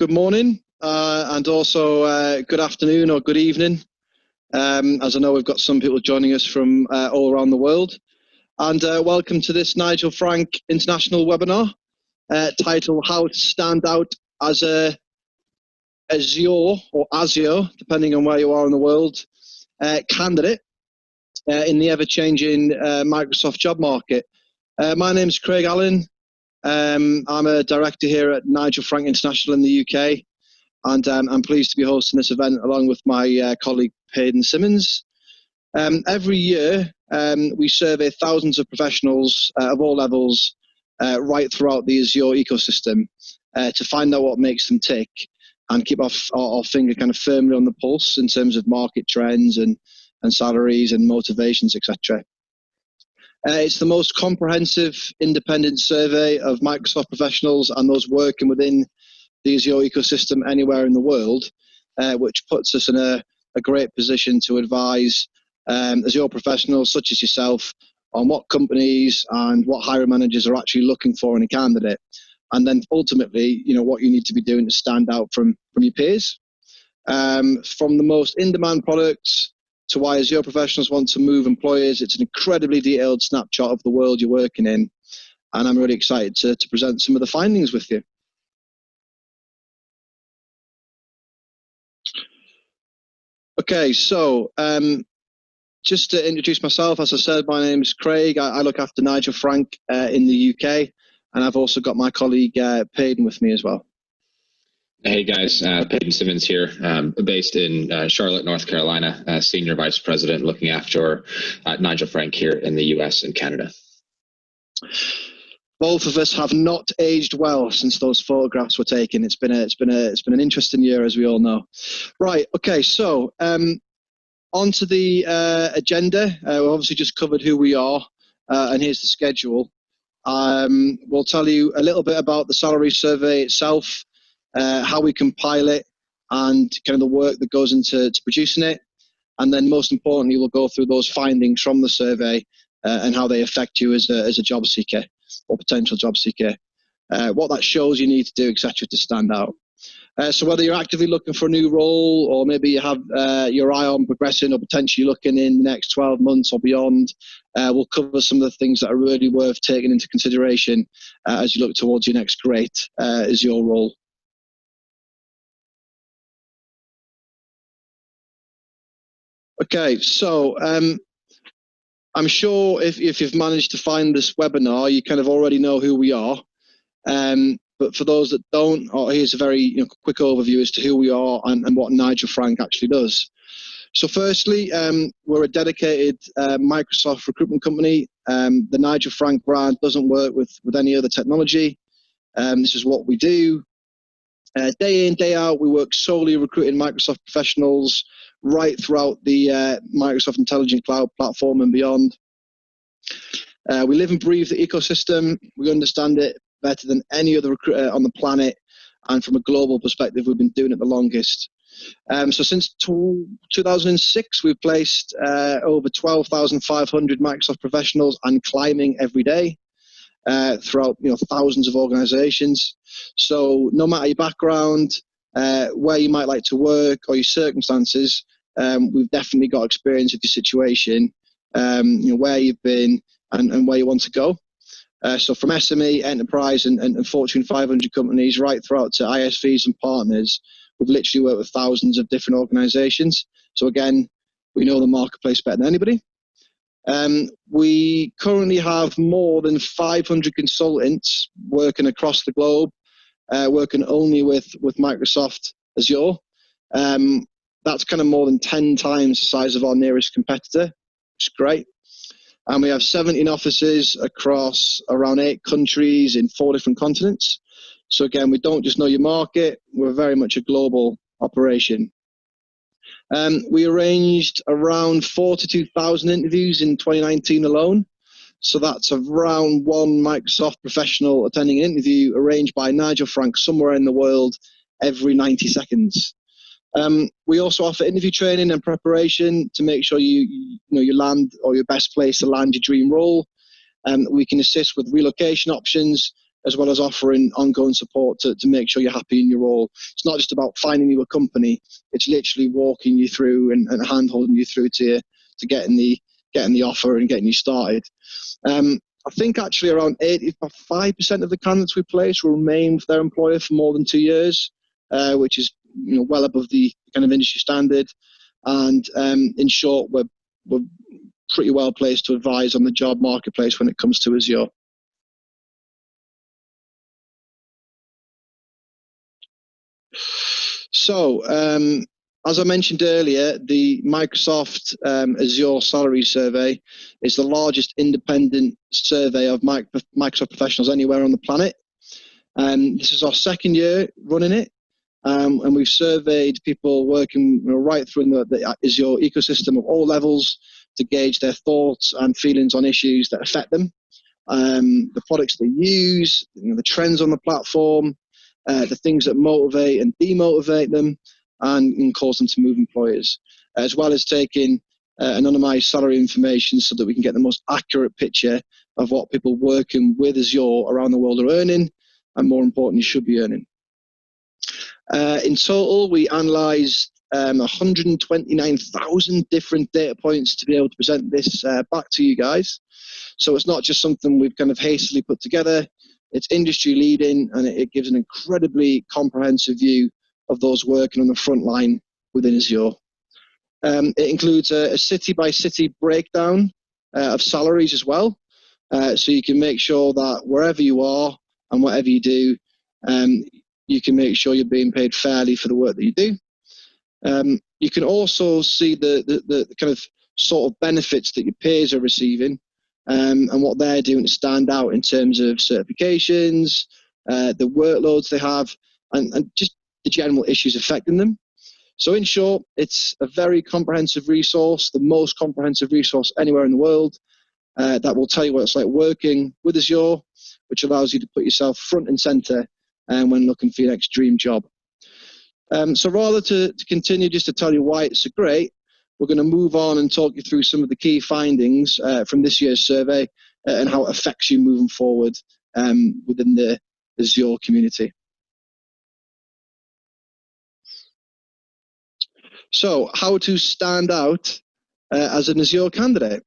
good morning, and also good afternoon or good evening, as I know we've got some people joining us from all around the world. And welcome to this Nigel Frank International webinar, titled How to Stand Out as a Azure, or Azure, depending on where you are in the world, candidate in the ever-changing Microsoft job market. My name is Craig Allen. I'm a director here at Nigel Frank International in the UK, and I'm pleased to be hosting this event along with my colleague Paden Simmons. Every year, we survey thousands of professionals of all levels right throughout the Azure ecosystem to find out what makes them tick and keep our finger kind of firmly on the pulse in terms of market trends and salaries and motivations, etc. It's the most comprehensive independent survey of Microsoft professionals and those working within the Azure ecosystem anywhere in the world, which puts us in a great position to advise Azure professionals such as yourself on what companies and what hiring managers are actually looking for in a candidate, and then ultimately, what you need to be doing to stand out from your peers. From the most in-demand products to why Azure professionals want to move employers, it's an incredibly detailed snapshot of the world you're working in, and I'm really excited to present some of the findings with you. Okay, so just to introduce myself, as I said, my name is Craig. I look after Nigel Frank in the UK, and I've also got my colleague Paden with me as well. Hey guys, Paden Simmons here, based in Charlotte, North Carolina, Senior Vice President looking after Nigel Frank here in the US and Canada. Both of us have not aged well since those photographs were taken. It's been an interesting year, as we all know. Right. Okay. So onto the agenda. We've obviously just covered who we are, and here's the schedule. We'll tell you a little bit about the salary survey itself, how we compile it, and kind of the work that goes into producing it. And then most importantly, we'll go through those findings from the survey and how they affect you as a job seeker or potential job seeker, what that shows you need to do, etc., to stand out. So whether you're actively looking for a new role, or maybe you have your eye on progressing or potentially looking in the next 12 months or beyond, we'll cover some of the things that are really worth taking into consideration as you look towards your next great Azure role. Okay, so I'm sure if you've managed to find this webinar, you kind of already know who we are. But for those that don't, here's a very quick overview as to who we are and what Nigel Frank actually does. So firstly, we're a dedicated Microsoft recruitment company. The Nigel Frank brand doesn't work with any other technology. This is what we do. Day in, day out, we work solely recruiting Microsoft professionals right throughout the Microsoft Intelligent Cloud platform and beyond. We live and breathe the ecosystem. We understand it better than any other recruiter on the planet, and from a global perspective, we've been doing it the longest. So since 2006, we've placed over 12,500 Microsoft professionals and climbing every day throughout thousands of organizations. So no matter your background, where you might like to work, or your circumstances, we've definitely got experience of your situation, where you've been and where you want to go. So from SME, enterprise, and Fortune 500 companies right throughout to ISVs and partners, we've literally worked with thousands of different organizations. So again, we know the marketplace better than anybody. We currently have more than 500 consultants working across the globe, working only with Microsoft Azure. That's kind of more than 10 times the size of our nearest competitor. It's great. And we have 17 offices across around 8 countries in 4 different continents. So again, we don't just know your market, we're very much a global operation. We arranged around 42,000 interviews in 2019 alone. So that's around one Microsoft professional attending an interview arranged by Nigel Frank somewhere in the world every 90 seconds. We also offer interview training and preparation to make sure you land, or your best place to land your dream role. We can assist with relocation options as well as offering ongoing support to make sure you're happy in your role. It's not just about finding you a company; it's literally walking you through and hand-holding you through to getting the offer and getting you started. I think actually around 85% of the candidates we place will remain with their employer for more than 2 years, which is well above the kind of industry standard. And in short, we're pretty well placed to advise on the job marketplace when it comes to Azure. So, as I mentioned earlier, the Microsoft Azure Salary Survey is the largest independent survey of Microsoft professionals anywhere on the planet. This is our second year running it, and we've surveyed people working right through in the Azure ecosystem of all levels to gauge their thoughts and feelings on issues that affect them, the products they use, the trends on the platform, the things that motivate and demotivate them, and cause them to move employers, as well as taking anonymized salary information so that we can get the most accurate picture of what people working with Azure around the world are earning, and more importantly, should be earning. In total, we analysed 129,000 different data points to be able to present this back to you guys. So it's not just something we've kind of hastily put together. It's industry leading, and it gives an incredibly comprehensive view of those working on the front line within Azure. It includes a city-by-city breakdown of salaries as well, so you can make sure that wherever you are and whatever you do, you can make sure you're being paid fairly for the work that you do. You can also see the kind of sort of benefits that your peers are receiving, and what they're doing to stand out in terms of certifications, the workloads they have, and just the general issues affecting them. So in short, it's a very comprehensive resource, the most comprehensive resource anywhere in the world, that will tell you what it's like working with Azure, which allows you to put yourself front and center when looking for your next dream job. So rather to continue just to tell you why it's so great, we're going to move on and talk you through some of the key findings from this year's survey and how it affects you moving forward within the Azure community. So how to stand out as an Azure candidate.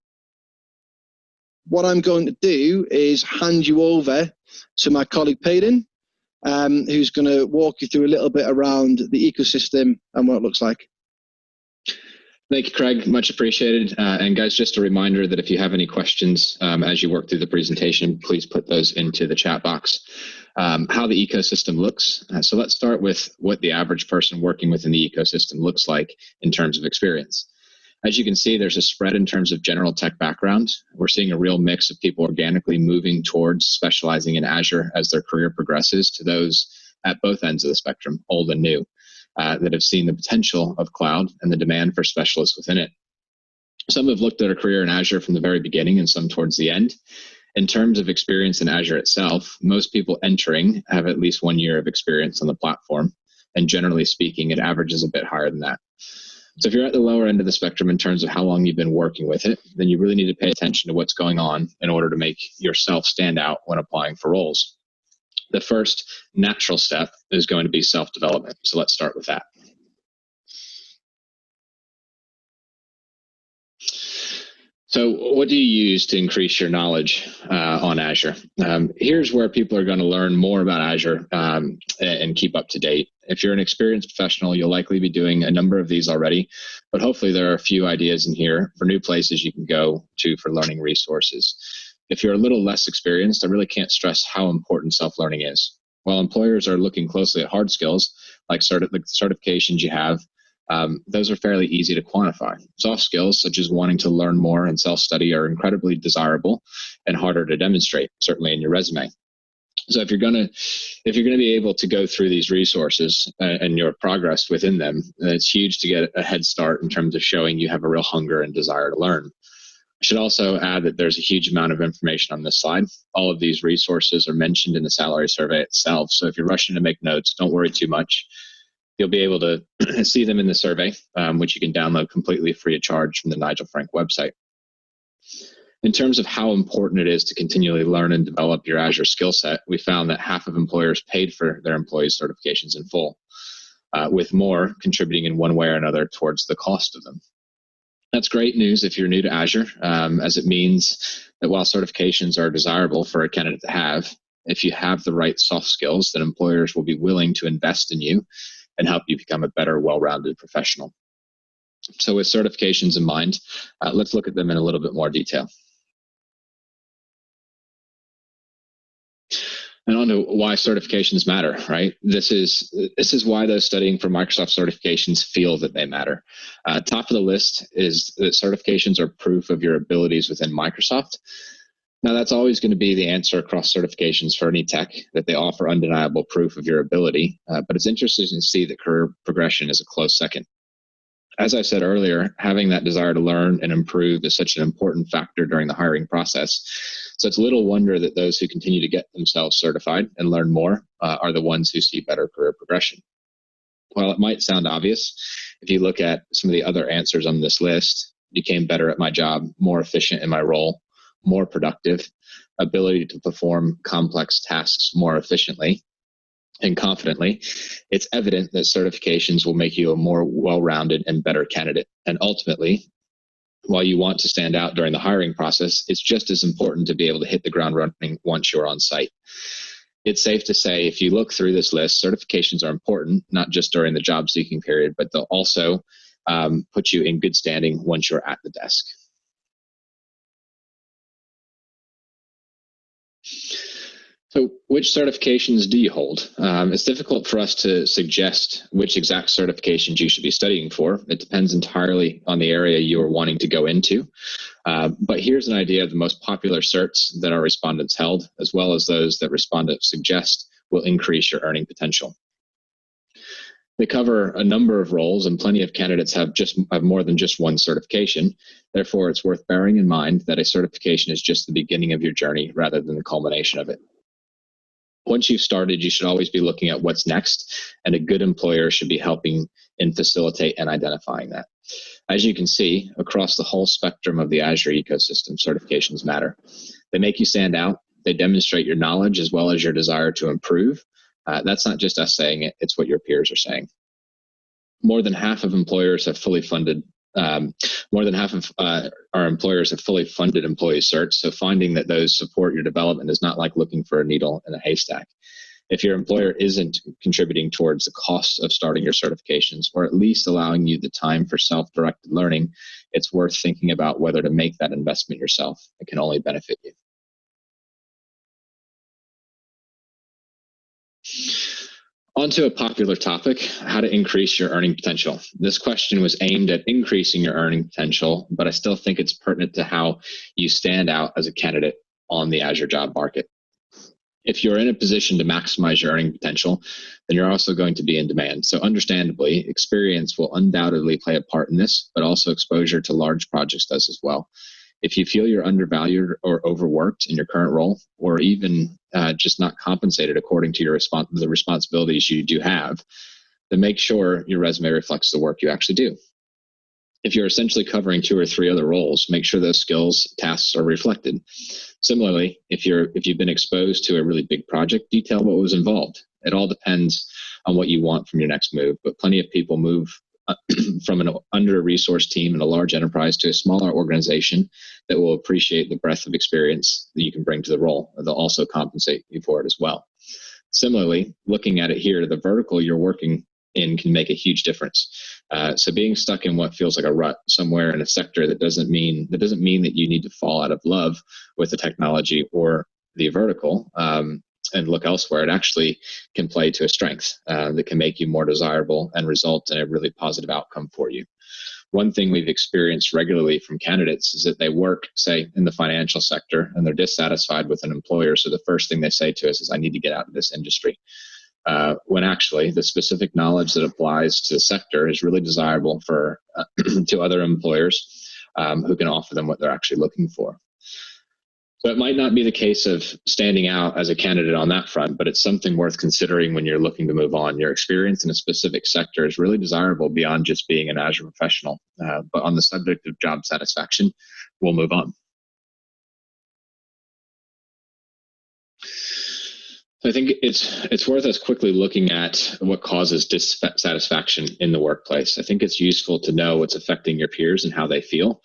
What I'm going to do is hand you over to my colleague Paden, who's going to walk you through a little bit around the ecosystem and what it looks like. Thank you, Craig. Much appreciated. And guys, just a reminder that if you have any questions as you work through the presentation, please put those into the chat box. How the ecosystem looks. So let's start with what the average person working within the ecosystem looks like in terms of experience. As you can see, there's a spread in terms of general tech background. We're seeing a real mix of people organically moving towards specializing in Azure as their career progresses, to those at both ends of the spectrum, old and new, that have seen the potential of cloud and the demand for specialists within it. Some have looked at a career in Azure from the very beginning and some towards the end. In terms of experience in Azure itself, most people entering have at least 1 year of experience on the platform, and generally speaking, it averages a bit higher than that. So if you're at the lower end of the spectrum in terms of how long you've been working with it, then you really need to pay attention to what's going on in order to make yourself stand out when applying for roles. The first natural step is going to be self-development. So let's start with that. So what do you use to increase your knowledge on Azure? Here's where people are going to learn more about Azure and keep up to date. If you're an experienced professional, you'll likely be doing a number of these already, but hopefully there are a few ideas in here for new places you can go to for learning resources. If you're a little less experienced, I really can't stress how important self-learning is. While employers are looking closely at hard skills, like the certifications you have, those are fairly easy to quantify. Soft skills, such as wanting to learn more and self-study, are incredibly desirable and harder to demonstrate, certainly in your resume. So if you're going to be able to go through these resources and your progress within them, it's huge to get a head start in terms of showing you have a real hunger and desire to learn. I should also add that there's a huge amount of information on this slide. All of these resources are mentioned in the salary survey itself. So if you're rushing to make notes, don't worry too much. You'll be able to see them in the survey, which you can download completely free of charge from the Nigel Frank website. In terms of how important it is to continually learn and develop your Azure skill set, we found that half of employers paid for their employees' certifications in full, with more contributing in one way or another towards the cost of them. That's great news if you're new to Azure, as it means that while certifications are desirable for a candidate to have, if you have the right soft skills, then employers will be willing to invest in you and help you become a better, well-rounded professional. So with certifications in mind, let's look at them in a little bit more detail. And on to why certifications matter, right? This is why those studying for Microsoft certifications feel that they matter. Top of the list is that certifications are proof of your abilities within Microsoft. Now, that's always going to be the answer across certifications for any tech, that they offer undeniable proof of your ability, but it's interesting to see that career progression is a close second. As I said earlier, having that desire to learn and improve is such an important factor during the hiring process. So it's little wonder that those who continue to get themselves certified and learn more are the ones who see better career progression. While it might sound obvious, if you look at some of the other answers on this list, became better at my job, more efficient in my role, more productive, ability to perform complex tasks more efficiently and confidently, it's evident that certifications will make you a more well-rounded and better candidate. And ultimately, while you want to stand out during the hiring process, it's just as important to be able to hit the ground running once you're on site. It's safe to say, if you look through this list, certifications are important, not just during the job seeking period, but they'll also put you in good standing once you're at the desk. So which certifications do you hold? It's difficult for us to suggest which exact certifications you should be studying for. It depends entirely on the area you are wanting to go into. But here's an idea of the most popular certs that our respondents held, as well as those that respondents suggest will increase your earning potential. They cover a number of roles, and plenty of candidates have more than just one certification. Therefore, it's worth bearing in mind that a certification is just the beginning of your journey rather than the culmination of it. Once you've started, you should always be looking at what's next, and a good employer should be helping and facilitate and identifying that. As you can see, across the whole spectrum of the Azure ecosystem, certifications matter. They make you stand out. They demonstrate your knowledge as well as your desire to improve. That's not just us saying it, it's what your peers are saying. More than half of employers have fully funded our employers have fully funded employee certs, so finding that those support your development is not like looking for a needle in a haystack. If your employer isn't contributing towards the cost of starting your certifications, or at least allowing you the time for self-directed learning, it's worth thinking about whether to make that investment yourself. It can only benefit you. Onto a popular topic, how to increase your earning potential. This question was aimed at increasing your earning potential, but I still think it's pertinent to how you stand out as a candidate on the Azure job market. If you're in a position to maximize your earning potential, then you're also going to be in demand. So understandably, experience will undoubtedly play a part in this, but also exposure to large projects does as well. If you feel you're undervalued or overworked in your current role, or even just not compensated according to the responsibilities you do have, then make sure your resume reflects the work you actually do. If you're essentially covering 2 or 3 other roles, make sure those skills, tasks are reflected. Similarly, if you've been exposed to a really big project, detail what was involved. It all depends on what you want from your next move, but plenty of people move from an under-resourced team in a large enterprise to a smaller organization that will appreciate the breadth of experience that you can bring to the role. They'll also compensate you for it as well. Similarly, looking at it here, the vertical you're working in can make a huge difference. So being stuck in what feels like a rut somewhere in a sector that doesn't mean that you need to fall out of love with the technology or the vertical and look elsewhere. It actually can play to a strength that can make you more desirable and result in a really positive outcome for you. One thing we've experienced regularly from candidates is that they work, say, in the financial sector, and they're dissatisfied with an employer. So the first thing they say to us is, I need to get out of this industry. When actually the specific knowledge that applies to the sector is really desirable for to other employers who can offer them what they're actually looking for. So it might not be the case of standing out as a candidate on that front, but it's something worth considering when you're looking to move on. Your experience in a specific sector is really desirable beyond just being an Azure professional. But on the subject of job satisfaction, we'll move on. I think it's worth us quickly looking at what causes dissatisfaction in the workplace. I think it's useful to know what's affecting your peers and how they feel.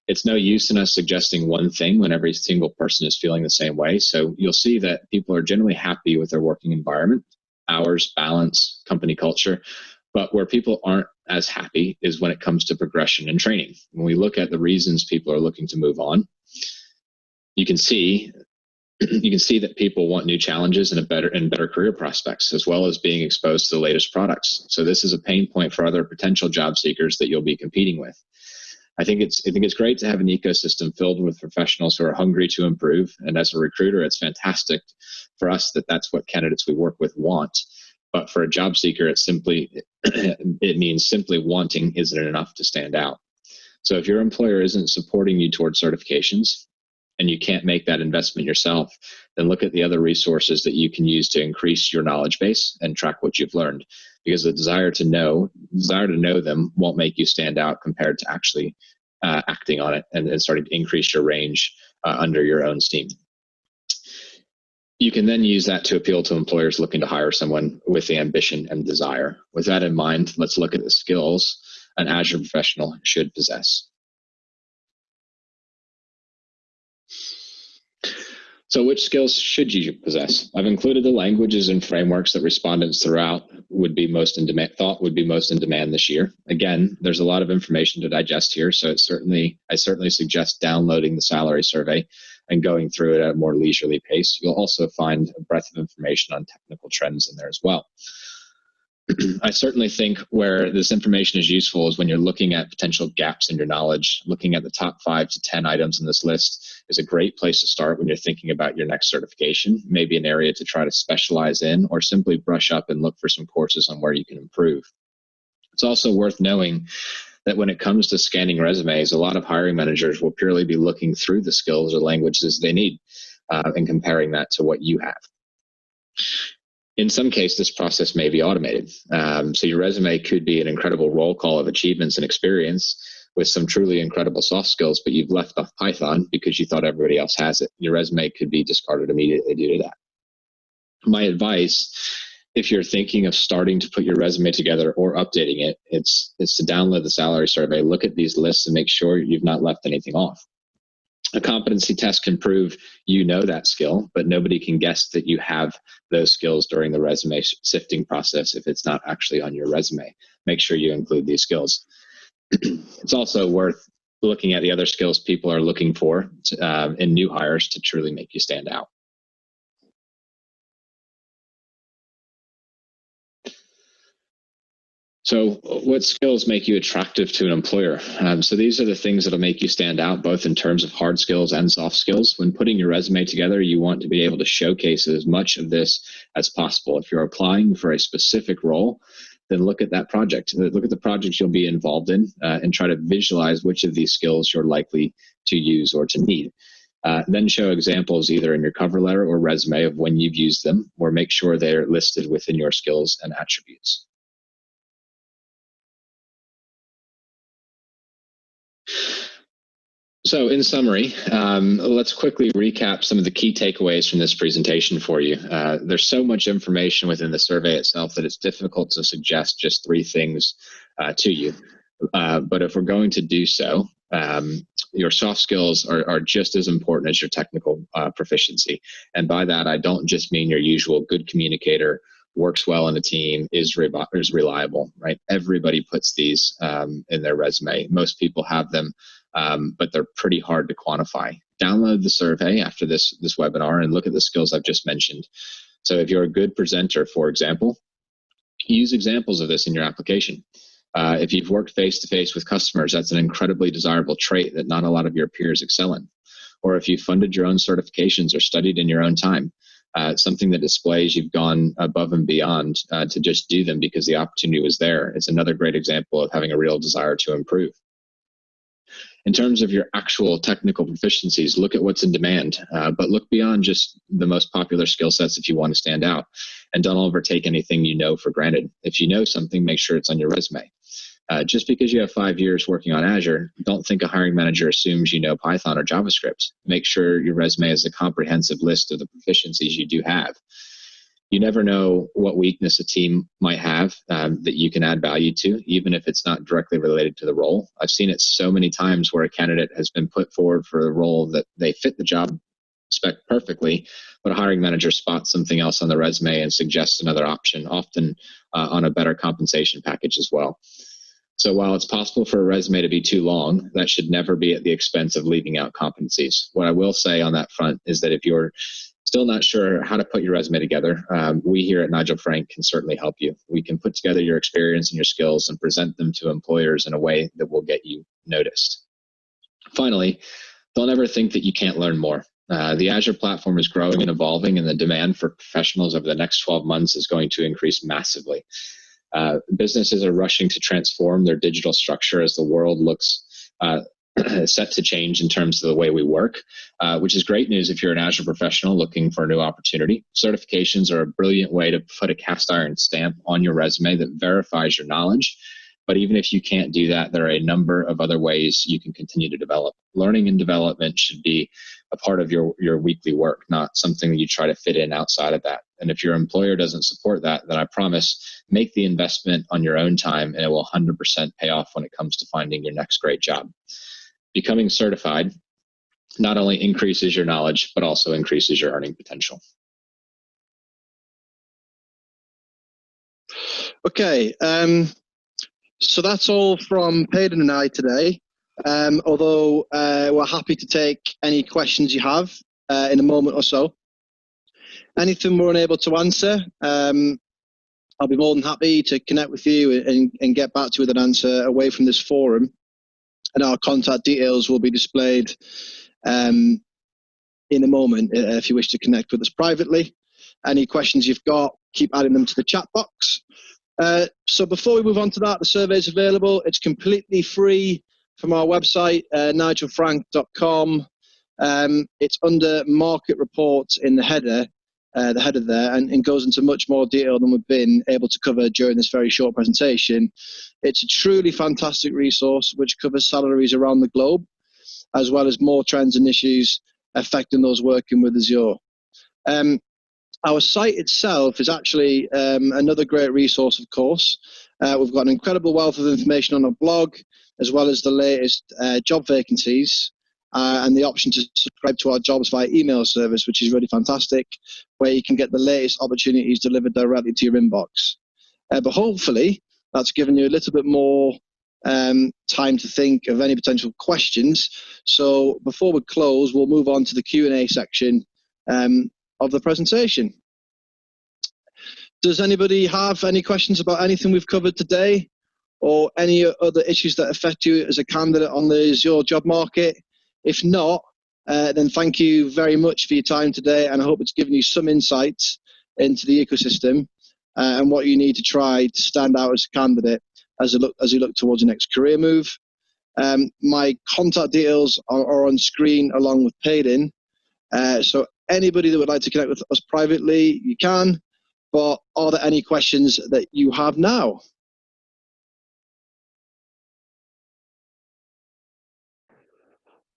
It's no use in us suggesting one thing when every single person is feeling the same way. So you'll see that people are generally happy with their working environment, hours, balance, company culture. But where people aren't as happy is when it comes to progression and training. When we look at the reasons people are looking to move on, you can see that people want new challenges and better career prospects, as well as being exposed to the latest products. So this is a pain point for other potential job seekers that you'll be competing with. I think it's great to have an ecosystem filled with professionals who are hungry to improve. And as a recruiter, it's fantastic for us that that's what candidates we work with want. But for a job seeker, it means simply wanting isn't enough to stand out. So if your employer isn't supporting you towards certifications and you can't make that investment yourself, then look at the other resources that you can use to increase your knowledge base and track what you've learned. Because the desire to know them won't make you stand out compared to actually acting on it and starting to increase your range under your own steam. You can then use that to appeal to employers looking to hire someone with the ambition and desire. With that in mind, let's look at the skills an Azure professional should possess. So which skills should you possess? I've included the languages and frameworks that respondents throughout would be most in demand this year. Again, there's a lot of information to digest here, so I certainly suggest downloading the salary survey and going through it at a more leisurely pace. You'll also find a breadth of information on technical trends in there as well. I certainly think where this information is useful is when you're looking at potential gaps in your knowledge. Looking at the top 5 to 10 items in this list is a great place to start when you're thinking about your next certification, maybe an area to try to specialize in, or simply brush up and look for some courses on where you can improve. It's also worth knowing that when it comes to scanning resumes, a lot of hiring managers will purely be looking through the skills or languages they need and comparing that to what you have. In some case, this process may be automated. So your resume could be an incredible roll call of achievements and experience with some truly incredible soft skills, but you've left off Python because you thought everybody else has it. Your resume could be discarded immediately due to that. My advice, if you're thinking of starting to put your resume together or updating it, it's to download the salary survey, look at these lists and make sure you've not left anything off. A competency test can prove you know that skill, but nobody can guess that you have those skills during the resume sifting process if it's not actually on your resume. Make sure you include these skills. It's also worth looking at the other skills people are looking for in new hires to truly make you stand out. So what skills make you attractive to an employer? So these are the things that'll make you stand out, both in terms of hard skills and soft skills. When putting your resume together, you want to be able to showcase as much of this as possible. If you're applying for a specific role, then look at that project. Look at the projects you'll be involved in and try to visualize which of these skills you're likely to use or to need. Then show examples either in your cover letter or resume of when you've used them, or make sure they're listed within your skills and attributes. So in summary, let's quickly recap some of the key takeaways from this presentation for you. There's so much information within the survey itself that it's difficult to suggest just 3 things to you. But if we're going to do so, your soft skills are just as important as your technical proficiency. And by that, I don't just mean your usual good communicator, works well in a team, is reliable, right? Everybody puts these in their resume. Most people have them, but they're pretty hard to quantify. Download the survey after this webinar and look at the skills I've just mentioned. So if you're a good presenter, for example, use examples of this in your application. If you've worked face-to-face with customers, that's an incredibly desirable trait that not a lot of your peers excel in. Or if you've funded your own certifications or studied in your own time, something that displays you've gone above and beyond to just do them because the opportunity was there. It's another great example of having a real desire to improve. In terms of your actual technical proficiencies, look at what's in demand, but look beyond just the most popular skill sets if you want to stand out. And don't overtake anything you know for granted. If you know something, make sure it's on your resume. Just because you have 5 years working on Azure, don't think a hiring manager assumes you know Python or JavaScript. Make sure your resume has a comprehensive list of the proficiencies you do have. You never know what weakness a team might have that you can add value to, even if it's not directly related to the role. I've seen it so many times where a candidate has been put forward for a role that they fit the job spec perfectly, but a hiring manager spots something else on the resume and suggests another option, often on a better compensation package as well. So while it's possible for a resume to be too long, that should never be at the expense of leaving out competencies. What I will say on that front is that if you're still not sure how to put your resume together, we here at Nigel Frank can certainly help you. We can put together your experience and your skills and present them to employers in a way that will get you noticed. Finally, don't ever think that you can't learn more. The Azure platform is growing and evolving, and the demand for professionals over the next 12 months is going to increase massively. Businesses are rushing to transform their digital structure as the world looks set to change in terms of the way we work, which is great news if you're an Azure professional looking for a new opportunity. Certifications are a brilliant way to put a cast iron stamp on your resume that verifies your knowledge. But even if you can't do that, there are a number of other ways you can continue to develop. Learning and development should be a part of your weekly work, not something that you try to fit in outside of that. And if your employer doesn't support that, then I promise, make the investment on your own time and it will 100% pay off when it comes to finding your next great job. Becoming certified not only increases your knowledge, but also increases your earning potential. Okay. So that's all from Paden and I today, although we're happy to take any questions you have in a moment or so. Anything we're unable to answer, I'll be more than happy to connect with you and get back to you with an answer away from this forum. And our contact details will be displayed in a moment if you wish to connect with us privately. Any questions you've got, keep adding them to the chat box. So before we move on to that, the survey is available. It's completely free from our website, nigelfrank.com. It's under market reports in the header there, and goes into much more detail than we've been able to cover during this very short presentation. It's a truly fantastic resource which covers salaries around the globe, as well as more trends and issues affecting those working with Azure. Our site itself is actually another great resource, of course. We've got an incredible wealth of information on our blog, as well as the latest job vacancies, and the option to subscribe to our jobs via email service, which is really fantastic, where you can get the latest opportunities delivered directly to your inbox. But hopefully, that's given you a little bit more time to think of any potential questions. So before we close, we'll move on to the Q&A section of the presentation. Does anybody have any questions about anything we've covered today, or any other issues that affect you as a candidate on the Azure job market? If not, then thank you very much for your time today, and I hope it's given you some insights into the ecosystem and what you need to try to stand out as a candidate as you look towards your next career move. My contact details are on screen along with Paden. So anybody that would like to connect with us privately, you can. But are there any questions that you have now?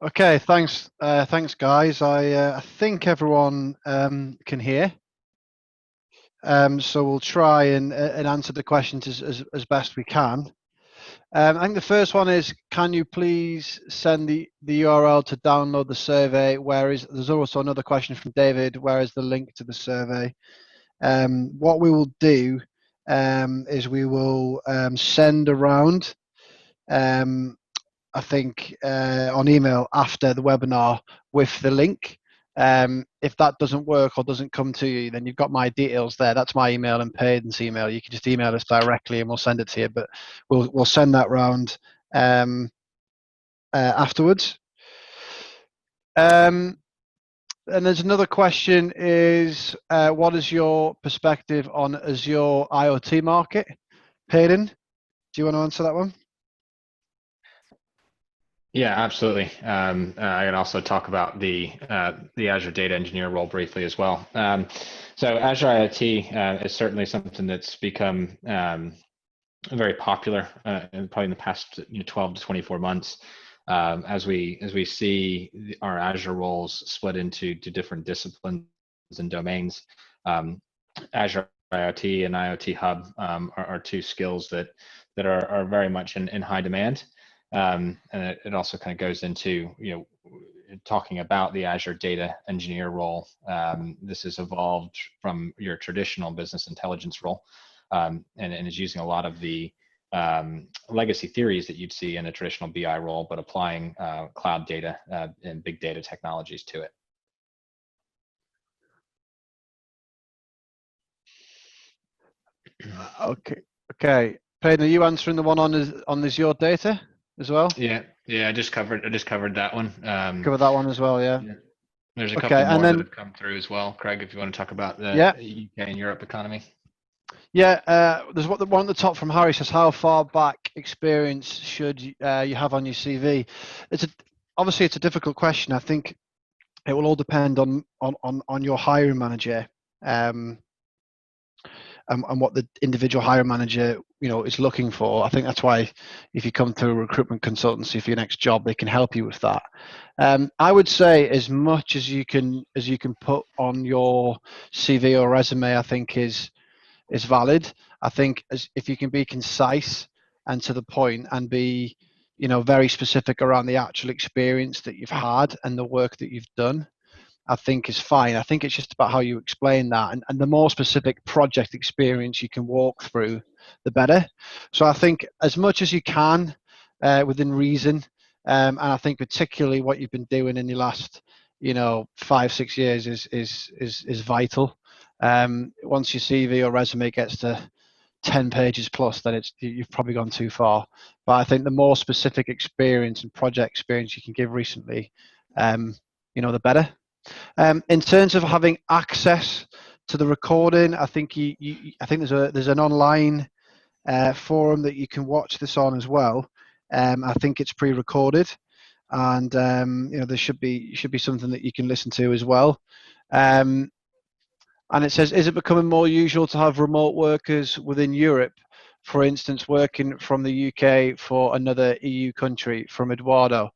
Okay, thanks guys. I think everyone can hear. So we'll try and answer the questions as best we can. I think the first one is, can you please send the URL to download the survey? There's also another question from David, where is the link to the survey? What we will do is we will send around, I think, on email after the webinar with the link. If that doesn't work or doesn't come to you, then you've got my details there. That's my email and Paden's email. You can just email us directly and we'll send it to you, but we'll send that round afterwards. And there's another question is, what is your perspective on Azure IoT market? Paden, do you want to answer that one? Yeah, absolutely. I can also talk about the Azure data engineer role briefly as well. So Azure IoT is certainly something that's become very popular probably in the past 12 to 24 months. As we see our Azure roles split into different disciplines and domains. Azure IoT and IoT Hub are two skills that are very much in high demand. And it also kind of goes into, talking about the Azure data engineer role. This has evolved from your traditional business intelligence role, and is using a lot of the legacy theories that you'd see in a traditional BI role, but applying cloud data and big data technologies to it. Okay. Paden, are you answering the one on Azure data as well? Yeah. I just covered that one. Cover that one as well, yeah. There's a couple more that have come through as well, Craig, if you want to talk about the UK and Europe economy. Yeah, there's one at the top from Harry says, how far back experience should you have on your CV? Obviously it's a difficult question. I think it will all depend on your hiring manager, and what the individual hiring manager is looking for. I think that's why if you come through a recruitment consultancy for your next job, they can help you with that. I would say as much as you can put on your CV or resume, I think is valid. I think if you can be concise and to the point and be very specific around the actual experience that you've had and the work that you've done, I think is fine. I think it's just about how you explain that, and the more specific project experience you can walk through, the better. So I think as much as you can, within reason, and I think particularly what you've been doing in your last, 5-6 years is vital. Once your CV or resume gets to 10 pages plus, then you've probably gone too far. But I think the more specific experience and project experience you can give recently, the better. In terms of having access to the recording, I think I think there's an online forum that you can watch this on as well. I think it's pre-recorded, and there should be something that you can listen to as well. And it says, is it becoming more usual to have remote workers within Europe, for instance, working from the UK for another EU country? From Eduardo.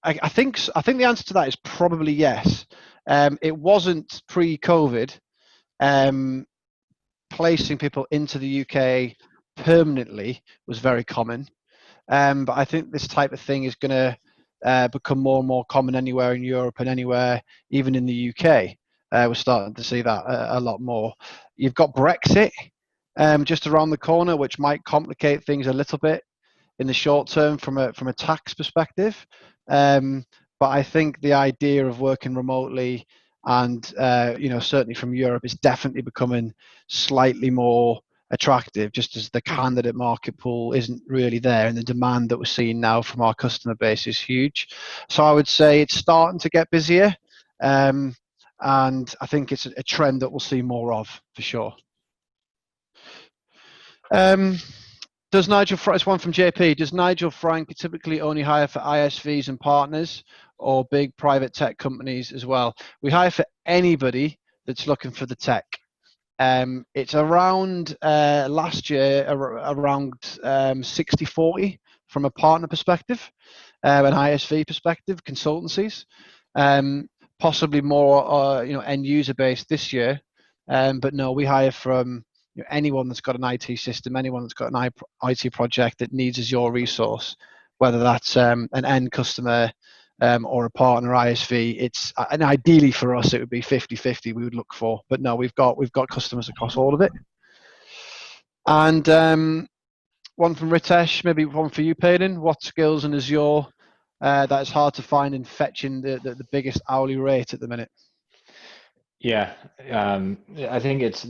I think the answer to that is probably yes. It wasn't pre-COVID. Placing people into the UK permanently was very common, but I think this type of thing is going to become more and more common anywhere in Europe and anywhere, even in the UK. We're starting to see that a lot more. You've got Brexit just around the corner, which might complicate things a little bit in the short term from a tax perspective. But I think the idea of working remotely and certainly from Europe is definitely becoming slightly more attractive, just as the candidate market pool isn't really there, and the demand that we're seeing now from our customer base is huge. So I would say it's starting to get busier, and I think it's a trend that we'll see more of for sure. Does Nigel, it's one from JP, does Nigel Frank typically only hire for ISVs and partners, or big private tech companies as well? We hire for anybody that's looking for the tech. It's around, last year, around 60-40 from a partner perspective, an ISV perspective, consultancies, possibly more end user based this year. But no, we hire from anyone that's got an IT system, anyone that's got an IT project that needs Azure resource, whether that's an end customer or a partner ISV. And ideally for us, it would be 50-50 we would look for. But no, we've got customers across all of it. And one from Ritesh, maybe one for you, Paden. What skills in Azure that is hard to find and fetching the biggest hourly rate at the minute? Yeah, I think it's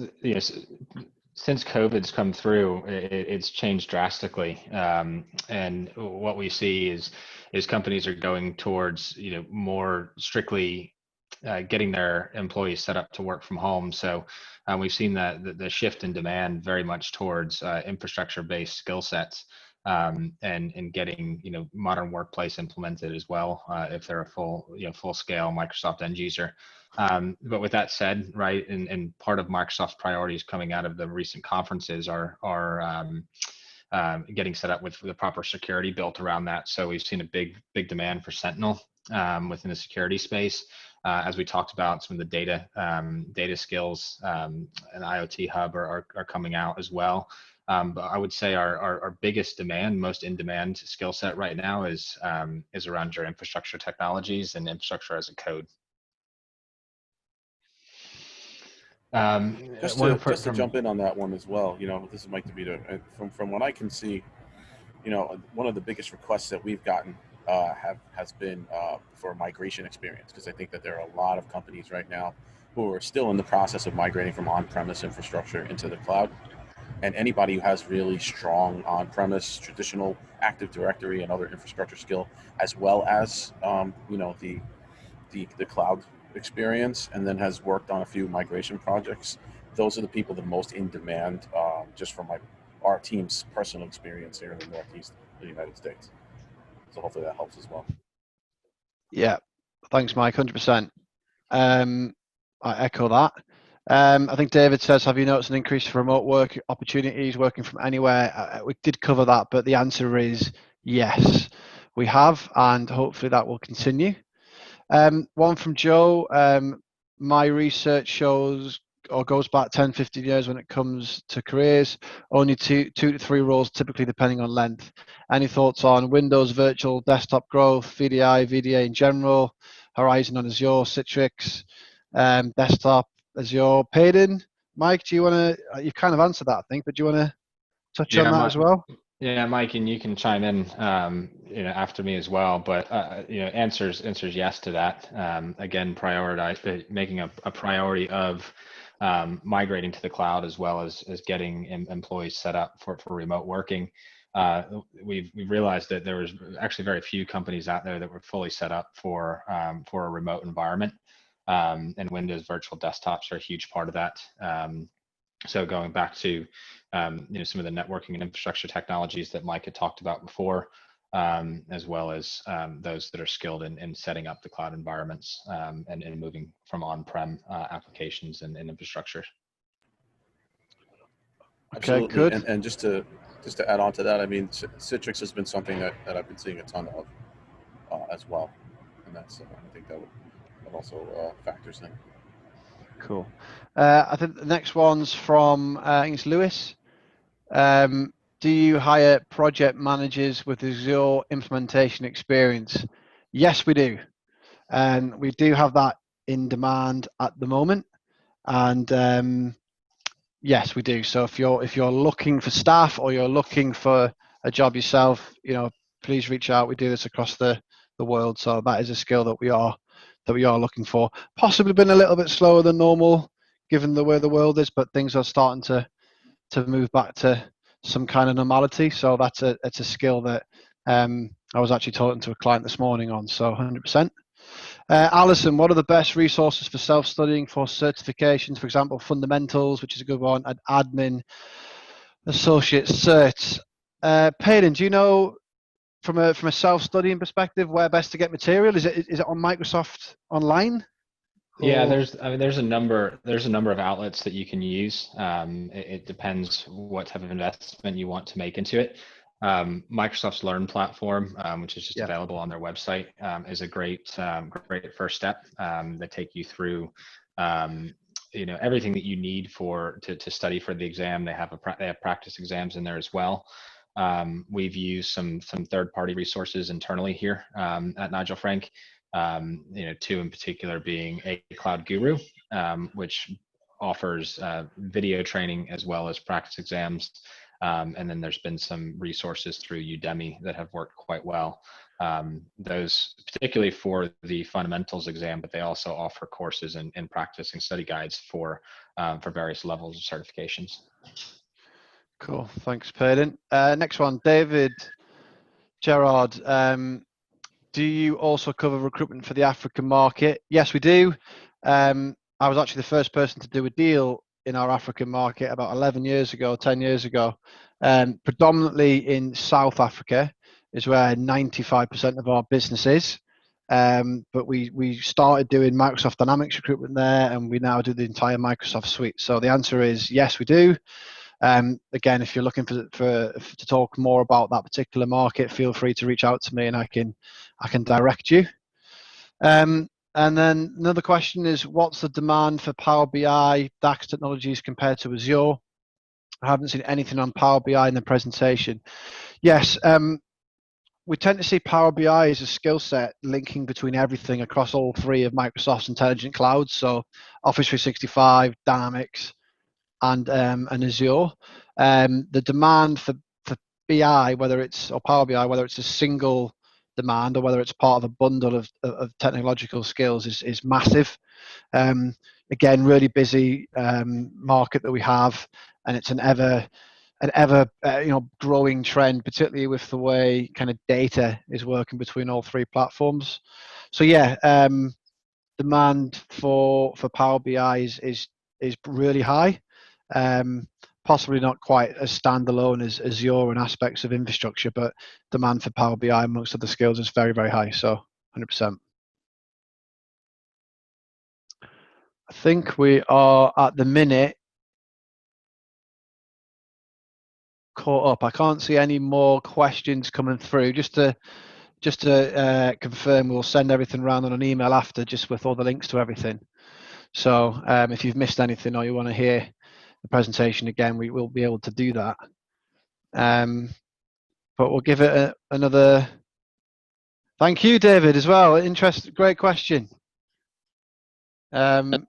since COVID's come through, it's changed drastically, and what we see is companies are going towards more strictly getting their employees set up to work from home. So we've seen that the shift in demand very much towards infrastructure-based skill sets, and getting modern workplace implemented as well, if they're a full scale Microsoft end user. But with that said, right, and part of Microsoft's priorities coming out of the recent conferences are getting set up with the proper security built around that. So we've seen a big demand for Sentinel within the security space. as we talked about, some of the data skills and IoT Hub are coming out as well. But I would say our biggest demand, most in-demand skill set right now is around your infrastructure technologies and infrastructure as a code. Just to jump in on that one as well, this is Mike DeVito. From what I can see, one of the biggest requests that we've gotten has been for migration experience, because I think that there are a lot of companies right now who are still in the process of migrating from on-premise infrastructure into the cloud. And anybody who has really strong on-premise, traditional Active Directory and other infrastructure skill, as well as the cloud experience, and then has worked on a few migration projects, those are the people that are most in demand, just from our team's personal experience here in the Northeast of the United States. So hopefully that helps as well. Yeah, thanks, Mike. 100%. I echo that. I think David says, have you noticed an increase in remote work opportunities, working from anywhere? We did cover that, but the answer is yes, we have, and hopefully that will continue. One from Joe. My research shows or goes back 10, 15 years when it comes to careers, only two to three roles typically, depending on length. Any thoughts on Windows virtual desktop growth, VDI, VDA in general, Horizon on Azure, Citrix, desktop, Azure, Paden? Mike, do you want to, you've kind of answered that, I think, but do you want to touch on that as well? Yeah, Mike, and you can chime in, after me as well. But answers yes to that. Again, making a priority of migrating to the cloud, as well as getting employees set up for remote working. We've realized that there was actually very few companies out there that were fully set up for a remote environment, and Windows virtual desktops are a huge part of that. So going back to some of the networking and infrastructure technologies that Mike had talked about before, as well as those that are skilled in setting up the cloud environments and moving from on-prem applications and infrastructure. Okay, absolutely. good. And just to add on to that, I mean, Citrix has been something that I've been seeing a ton of as well, and that's I think that also factors in. Cool. I think the next one's from I think it's Lewis. Do you hire project managers with Azure implementation experience? Yes, we do. And we do have that in demand at the moment. And yes, we do. So if you're looking for staff, or you're looking for a job yourself, please reach out. We do this across the world. So that is a skill that we are looking for. Possibly been a little bit slower than normal, given the way the world is, but things are starting to move back to some kind of normality. So it's a skill that I was actually talking to a client this morning on. So 100%. Alison, what are the best resources for self-studying for certifications? For example, fundamentals, which is a good one, and admin associate certs. Paden, do you know from a self-studying perspective where best to get material? Is it on Microsoft Online? Yeah, there's a number of outlets that you can use. It depends what type of investment you want to make into it. Microsoft's Learn platform, which is just available on their website, is a great first step. They take you through everything that you need to study for the exam. They have practice exams in there as well. We've used some third-party resources internally here at Nigel Frank. Two in particular being A Cloud Guru, which offers video training as well as practice exams. And then there's been some resources through Udemy that have worked quite well. Those particularly for the fundamentals exam, but they also offer courses and practice and study guides for various levels of certifications. Cool, thanks, Paden. Next one, David Gerard. Do you also cover recruitment for the African market? Yes, we do. I was actually the first person to do a deal in our African market about 10 years ago. Predominantly in South Africa is where 95% of our business is. But we started doing Microsoft Dynamics recruitment there, and we now do the entire Microsoft suite. So the answer is yes, we do. Again, if you're looking to talk more about that particular market, feel free to reach out to me, and I can direct you. And then another question is, what's the demand for Power BI DAX technologies compared to Azure? I haven't seen anything on Power BI in the presentation. Yes, we tend to see Power BI as a skill set linking between everything across all three of Microsoft's intelligent clouds, so Office 365, Dynamics, and Azure. The demand for BI, or Power BI, whether it's a single demand or whether it's part of a bundle of technological skills, is massive. Again, really busy market that we have, and it's an ever growing trend, particularly with the way kind of data is working between all three platforms. So yeah, demand for Power BI is really high. Possibly not quite as standalone as Azure and aspects of infrastructure, but demand for Power BI amongst other skills is very, very high. So 100%. I think we are at the minute caught up. I can't see any more questions coming through. Just to confirm, we'll send everything around on an email after, just with all the links to everything. So if you've missed anything or you want to hear the presentation again, we will be able to do that. But we'll give it another. Thank you, David, as well. Great question. We'll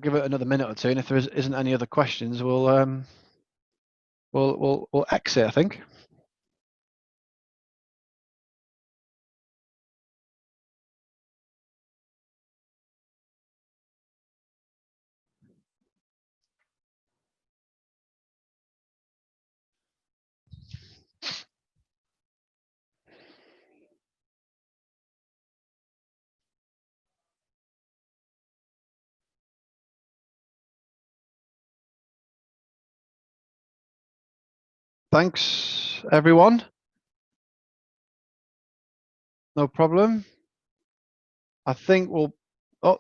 give it another minute or two, and if there isn't any other questions, we'll exit, I think. Thanks, everyone. No problem. I think we'll. Oh,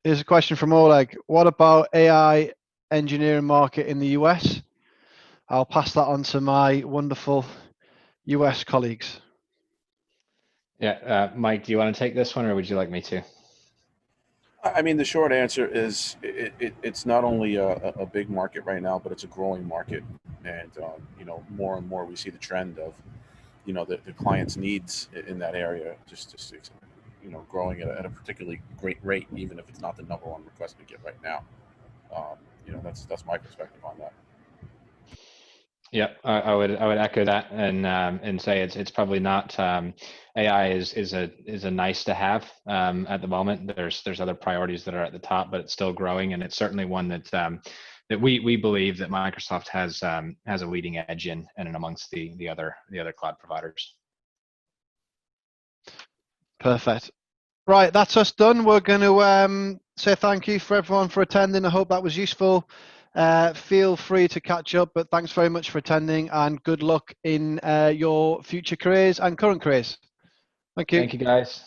here's a question from Oleg. What about AI engineering market in the US? I'll pass that on to my wonderful US colleagues. Yeah, Mike, do you want to take this one, or would you like me to? I mean, the short answer is it's not only a big market right now, but it's a growing market, and more and more we see the trend of the client's needs in that area just growing at a particularly great rate, even if it's not the number one request we get right now. That's my perspective on that. Yeah, I would echo that and say it's probably not. AI is a nice to have at the moment. There's other priorities that are at the top, but it's still growing, and it's certainly one that we believe that Microsoft has a leading edge in and amongst the other cloud providers. Perfect. Right, that's us done. We're going to say thank you for everyone for attending. I hope that was useful. Feel free to catch up, but thanks very much for attending, and good luck in your future careers and current careers. Thank you. Thank you, guys.